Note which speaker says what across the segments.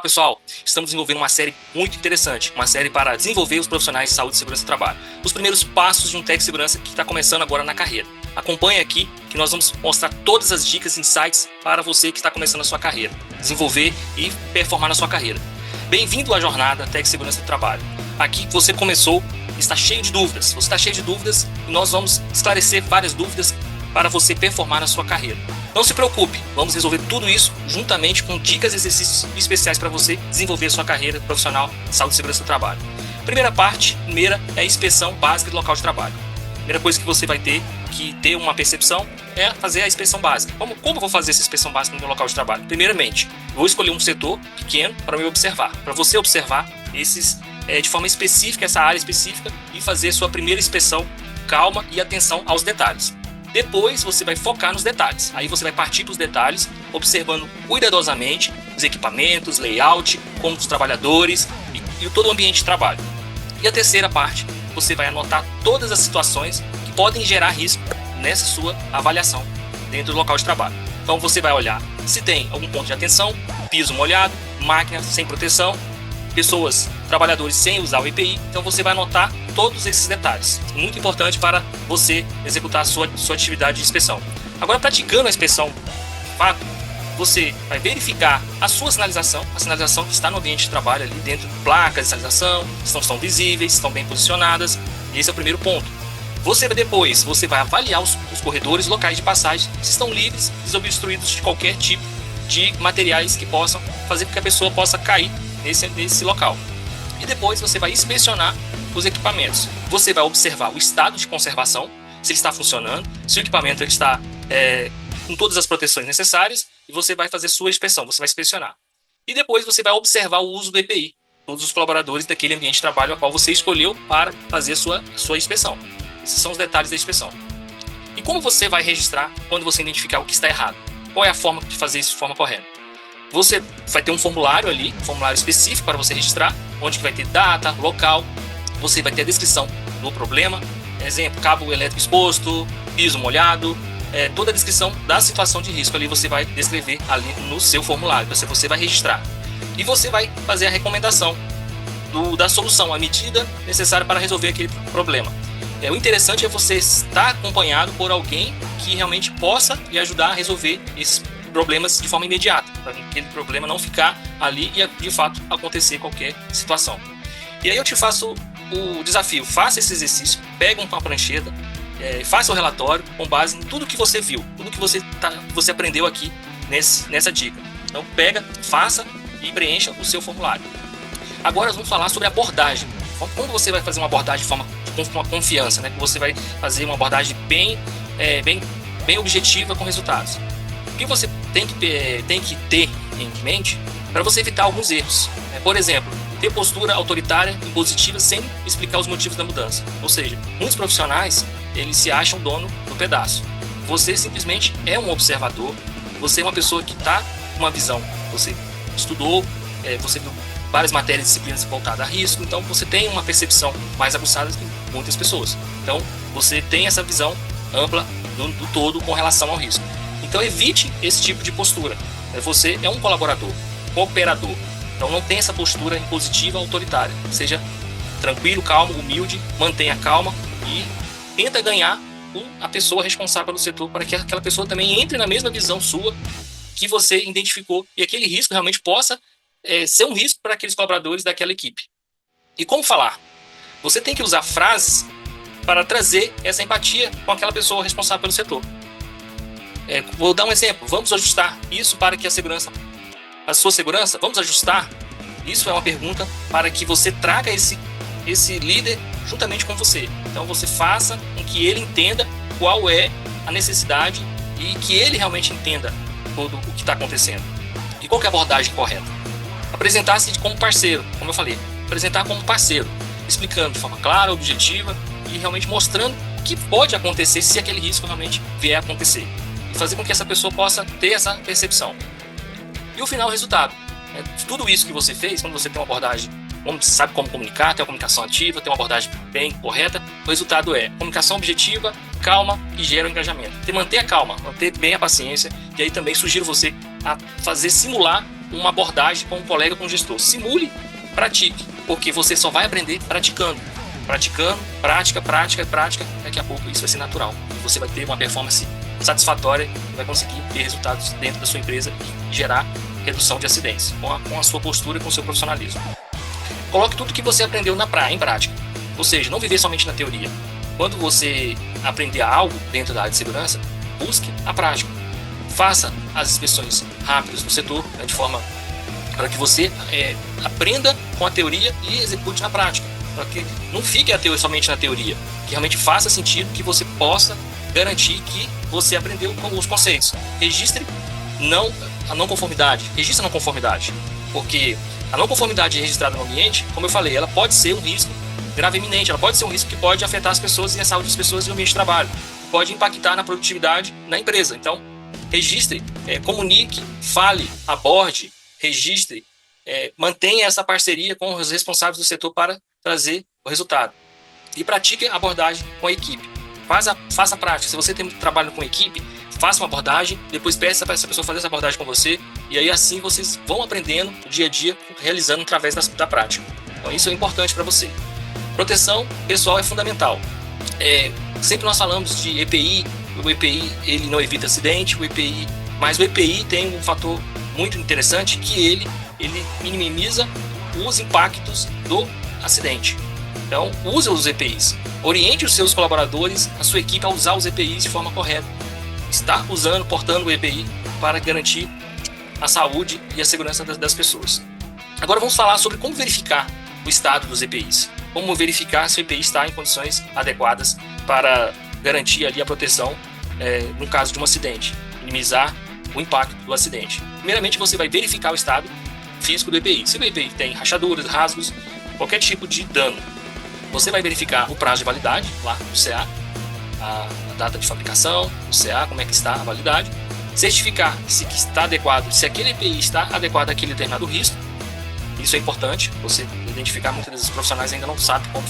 Speaker 1: Pessoal, estamos desenvolvendo uma série muito interessante, uma série para desenvolver os profissionais de saúde e segurança do trabalho. Os primeiros passos de um técnico de segurança que está começando agora na carreira. Acompanhe aqui que nós vamos mostrar todas as dicas e insights para você que está começando a sua carreira, desenvolver e performar na sua carreira. Bem-vindo à jornada técnico de segurança do trabalho. Aqui você começou, está cheio de dúvidas. Você está cheio de dúvidas e nós vamos esclarecer várias dúvidas para você performar na sua carreira. Não se preocupe, vamos resolver tudo isso juntamente com dicas e exercícios especiais para você desenvolver a sua carreira profissional de saúde e segurança do trabalho. Primeira é a inspeção básica do local de trabalho. Primeira coisa que você vai ter que ter uma percepção é fazer a inspeção básica. Como eu vou fazer essa inspeção básica no meu local de trabalho? Primeiramente, vou escolher um setor pequeno para me observar, para você observar de forma específica, essa área específica e fazer sua primeira inspeção calma e atenção aos detalhes. Depois você vai focar nos detalhes. Aí você vai partir para os detalhes, observando cuidadosamente os equipamentos, layout, como os trabalhadores e todo o ambiente de trabalho. E a terceira parte, você vai anotar todas as situações que podem gerar risco nessa sua avaliação dentro do local de trabalho. Então você vai olhar se tem algum ponto de atenção, piso molhado, máquina sem proteção, trabalhadores sem usar o EPI. Então você vai anotar todos esses detalhes. Muito importante para você executar a sua atividade de inspeção. Agora, praticando a inspeção de fato, você vai verificar a sua sinalização, a sinalização que está no ambiente de trabalho ali dentro, placas de sinalização, se não estão visíveis, se estão bem posicionadas. Esse é o primeiro ponto. Depois você vai avaliar os corredores, locais de passagem, se estão livres, desobstruídos de qualquer tipo de materiais que possam fazer com que a pessoa possa cair nesse local. E depois você vai inspecionar os equipamentos. Você vai observar o estado de conservação, se ele está funcionando, se o equipamento está com todas as proteções necessárias, e você vai fazer sua inspeção, você vai inspecionar. E depois você vai observar o uso do EPI, todos os colaboradores daquele ambiente de trabalho a qual você escolheu para fazer sua inspeção. Esses são os detalhes da inspeção. E como você vai registrar quando você identificar o que está errado? Qual é a forma de fazer isso de forma correta? Você vai ter um formulário ali, um formulário específico para você registrar, onde vai ter data, local, você vai ter a descrição do problema, exemplo, cabo elétrico exposto, piso molhado, toda a descrição da situação de risco ali você vai descrever ali no seu formulário, você vai registrar. E você vai fazer a recomendação da solução, a medida necessária para resolver aquele problema. O interessante é você estar acompanhado por alguém que realmente possa lhe ajudar a resolver esses problemas de forma imediata, para que aquele problema não ficar ali e de fato acontecer qualquer situação. E aí eu te faço o desafio, faça esse exercício, pega uma prancheta, faça o relatório com base em tudo que você viu, tudo que você aprendeu aqui nessa dica. Então pega, faça e preencha o seu formulário. Agora vamos falar sobre abordagem. Como você vai fazer uma abordagem com uma confiança, né? Que você vai fazer uma abordagem bem objetiva com resultados. O que você tem que ter em mente para você evitar alguns erros. Por exemplo, ter postura autoritária e impositiva sem explicar os motivos da mudança. Ou seja, muitos profissionais eles se acham dono do pedaço. Você simplesmente é um observador, você é uma pessoa que está com uma visão. Você estudou, você viu várias matérias e disciplinas voltadas a risco, então você tem uma percepção mais aguçada que muitas pessoas. Então você tem essa visão ampla do todo com relação ao risco. Então evite esse tipo de postura. Você é um colaborador, cooperador. Então não tem essa postura impositiva, autoritária. Seja tranquilo, calmo, humilde, mantenha calma e tenta ganhar a pessoa responsável pelo setor para que aquela pessoa também entre na mesma visão sua que você identificou e aquele risco realmente possa ser um risco para aqueles colaboradores daquela equipe. E como falar? Você tem que usar frases para trazer essa empatia com aquela pessoa responsável pelo setor. Vou dar um exemplo. Vamos ajustar isso para que a sua segurança, vamos ajustar? Isso é uma pergunta para que você traga esse líder juntamente com você. Então você faça com que ele entenda qual é a necessidade e que ele realmente entenda tudo o que está acontecendo. E qual que é a abordagem correta? Apresentar-se como parceiro, como eu falei. Apresentar como parceiro, explicando de forma clara, objetiva e realmente mostrando o que pode acontecer se aquele risco realmente vier a acontecer. E fazer com que essa pessoa possa ter essa percepção. E o final, o resultado. Tudo isso que você fez, quando você tem uma abordagem, sabe como comunicar, tem uma comunicação ativa, tem uma abordagem bem correta, o resultado é comunicação objetiva, calma e gera o engajamento. Manter a calma, manter bem a paciência, e aí também sugiro você a simular uma abordagem com um colega, com um gestor. Simule, pratique, porque você só vai aprender praticando. Praticando, prática, daqui a pouco isso vai ser natural. Você vai ter uma performance satisfatória e vai conseguir ter resultados dentro da sua empresa e gerar redução de acidentes com a sua postura e com o seu profissionalismo. Coloque tudo que você aprendeu em prática, ou seja, não viver somente na teoria. Quando você aprender algo dentro da área de segurança, busque a prática. Faça as inspeções rápidas no setor, de forma para que você aprenda com a teoria e execute na prática. Para que não fique somente na teoria, que realmente faça sentido, que você possa garantir que você aprendeu os conceitos. Registre a não conformidade, registre a não conformidade, porque a não conformidade registrada no ambiente, como eu falei, ela pode ser um risco grave e iminente, ela pode ser um risco que pode afetar as pessoas e a saúde das pessoas no ambiente de trabalho, pode impactar na produtividade na empresa. Então, registre, comunique, fale, aborde, registre, mantenha essa parceria com os responsáveis do setor para trazer o resultado. E pratique a abordagem com a equipe. Faça a prática. Se você tem trabalho com equipe, faça uma abordagem, depois peça para essa pessoa fazer essa abordagem com você, e aí assim vocês vão aprendendo o dia a dia, realizando através da prática. Então isso é importante para você. Proteção pessoal é fundamental. Sempre nós falamos de EPI, o EPI ele não evita acidente, mas o EPI tem um fator muito interessante, que ele minimiza os impactos do acidente. Então, use os EPIs. Oriente os seus colaboradores, a sua equipe, a usar os EPIs de forma correta. Está portando o EPI para garantir a saúde e a segurança das pessoas. Agora vamos falar sobre como verificar o estado dos EPIs. Como verificar se o EPI está em condições adequadas para garantir ali a proteção no caso de um acidente, minimizar o impacto do acidente. Primeiramente, você vai verificar o estado físico do EPI. Se o EPI tem rachaduras, rasgos, qualquer tipo de dano, você vai verificar o prazo de validade lá no CA, a data de fabricação, o CA, como é que está a validade, certificar se está adequado, se aquele EPI está adequado àquele determinado risco. Isso é importante, você identificar. Muitas vezes os profissionais ainda não sabem como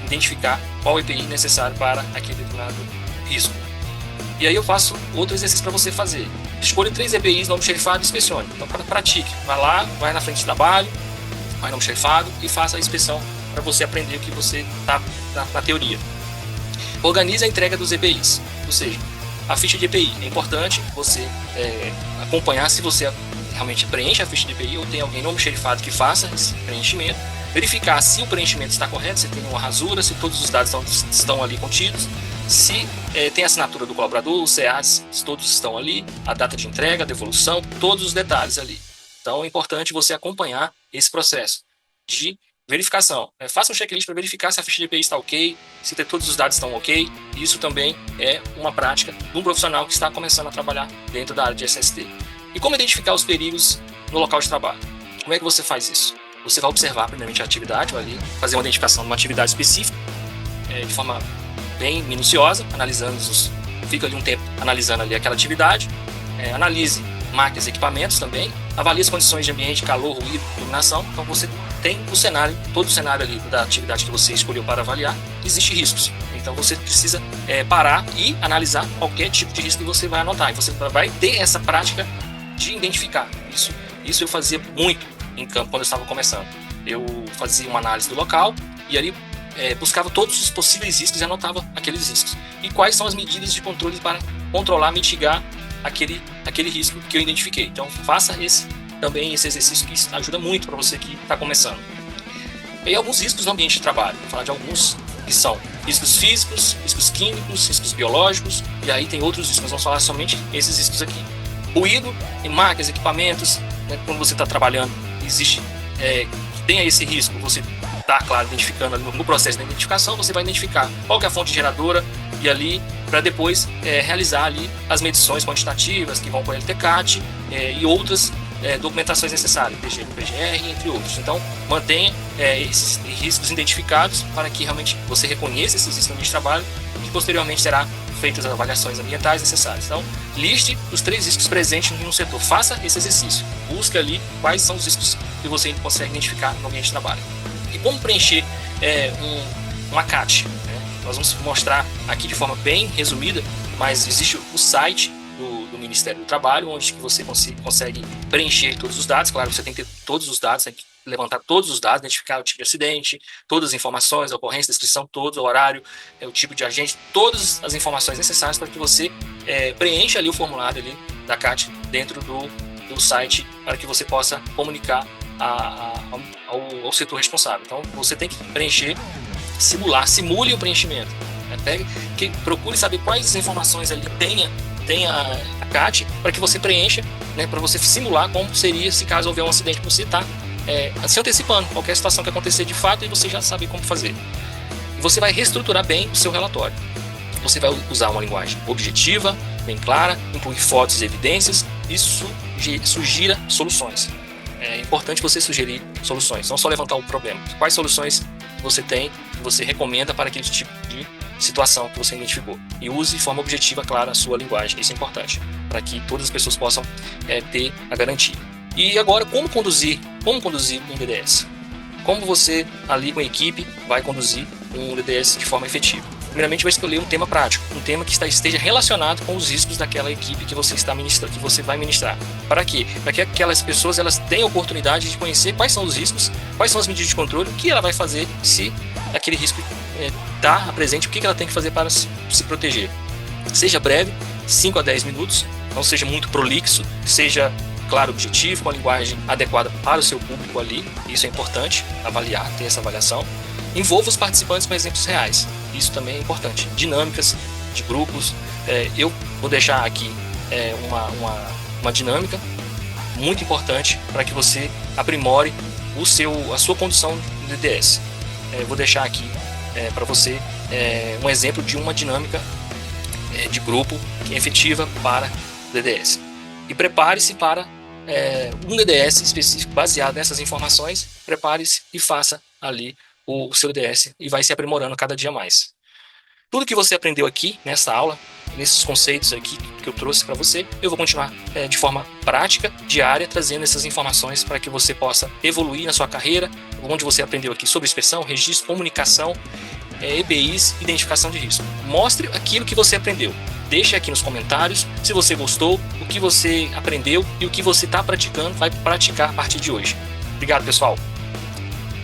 Speaker 1: identificar qual EPI necessário para aquele determinado risco. E aí eu faço outro exercício para você fazer. Escolha 3 EPIs, nome xerifado e inspecione. Então pratique, vai na frente de trabalho, vai no xerifado e faça a inspeção para você aprender o que você está na teoria. Organize a entrega dos EPIs, ou seja, a ficha de EPI. É importante você acompanhar se você realmente preenche a ficha de EPI ou tem alguém nome xerifado que faça esse preenchimento, verificar se o preenchimento está correto, se tem uma rasura, se todos os dados estão ali contidos, se tem a assinatura do colaborador, os CAs, se todos estão ali, a data de entrega, a devolução, todos os detalhes ali. Então é importante você acompanhar esse processo de verificação. Faça um checklist para verificar se a ficha de EPI está ok, se todos os dados estão ok. Isso também é uma prática de um profissional que está começando a trabalhar dentro da área de SST. E como identificar os perigos no local de trabalho? Como é que você faz isso? Você vai observar primeiramente a atividade, vai ali fazer uma identificação de uma atividade específica, de forma bem minuciosa, fica ali um tempo analisando ali aquela atividade, analise máquinas e equipamentos também, avalie as condições de ambiente, calor, ruído, iluminação. Então você tem todo o cenário ali da atividade que você escolheu para avaliar, existe riscos. Então você precisa parar e analisar qualquer tipo de risco que você vai anotar. E você vai ter essa prática de identificar. Isso eu fazia muito em campo quando eu estava começando. Eu fazia uma análise do local e ali buscava todos os possíveis riscos e anotava aqueles riscos. E quais são as medidas de controle para controlar, mitigar aquele risco que eu identifiquei. Então faça esse exercício, que ajuda muito para você que está começando. E alguns riscos no ambiente de trabalho. Vou falar de alguns que são riscos físicos, riscos químicos, riscos biológicos, e aí tem outros riscos. Nós vamos falar somente esses riscos aqui. Ruído em máquinas, equipamentos, né? Quando você está trabalhando, tenha esse risco, você está, claro, identificando ali no processo da identificação, você vai identificar qual que é a fonte geradora e ali, para depois realizar ali as medições quantitativas que vão para o LTCAT e outras documentações necessárias, PGR, entre outros. Então, mantenha esses riscos identificados para que realmente você reconheça esses riscos de trabalho e posteriormente será feitas as avaliações ambientais necessárias. Então, liste os 3 riscos presentes no setor. Faça esse exercício. Busque ali quais são os riscos que você consegue identificar no ambiente de trabalho. E como preencher uma CAT? Nós vamos mostrar aqui de forma bem resumida, mas existe o site do Ministério do Trabalho, onde que você consegue preencher todos os dados. Claro, você tem que ter todos os dados, tem que levantar todos os dados, identificar o tipo de acidente, todas as informações, a ocorrência, descrição, todo o horário, o tipo de agente, todas as informações necessárias para que você preencha ali o formulário ali da CAT dentro do site, para que você possa comunicar ao setor responsável. Então, você tem que preencher, simule o preenchimento. Procure saber quais informações ali tem a CAT, para que você preencha, né, para você simular como seria se caso houver um acidente, você está se antecipando qualquer situação que acontecer de fato e você já sabe como fazer. E você vai reestruturar bem o seu relatório. Você vai usar uma linguagem objetiva, bem clara, incluir fotos e evidências e sugira soluções. É importante você sugerir soluções, não só levantar o problema. Quais soluções você tem, que você recomenda para aquele tipo de situação que você identificou. E use de forma objetiva, clara, a sua linguagem. Isso é importante, para que todas as pessoas possam ter a garantia. E agora, como conduzir um DDS? Como você, ali com a equipe, vai conduzir um DDS de forma efetiva? Primeiramente, vai escolher um tema prático, um tema que esteja relacionado com os riscos daquela equipe que você vai ministrar. Para quê? Para que aquelas pessoas tenham a oportunidade de conhecer quais são os riscos, quais são as medidas de controle, o que ela vai fazer se aquele risco está presente, o que ela tem que fazer para se proteger. Seja breve, 5 a 10 minutos, não seja muito prolixo, seja claro, objetivo, com a linguagem adequada para o seu público ali. Isso é importante, avaliar, ter essa avaliação. Envolva os participantes com exemplos reais. Isso também é importante. Dinâmicas de grupos. Eu vou deixar aqui uma dinâmica muito importante para que você aprimore a sua condução do DDS. Vou deixar aqui para você um exemplo de uma dinâmica de grupo que é efetiva para DDS. E prepare-se para um DDS específico baseado nessas informações. Prepare-se e faça ali o seu DDS e vai se aprimorando cada dia mais. Tudo que você aprendeu aqui nessa aula, nesses conceitos aqui que eu trouxe para você, eu vou continuar de forma prática, diária, trazendo essas informações para que você possa evoluir na sua carreira, onde você aprendeu aqui sobre inspeção, registro, comunicação, EPIs, identificação de risco. Mostre aquilo que você aprendeu. Deixe aqui nos comentários se você gostou, o que você aprendeu e o que você está praticando, vai praticar a partir de hoje. Obrigado, pessoal!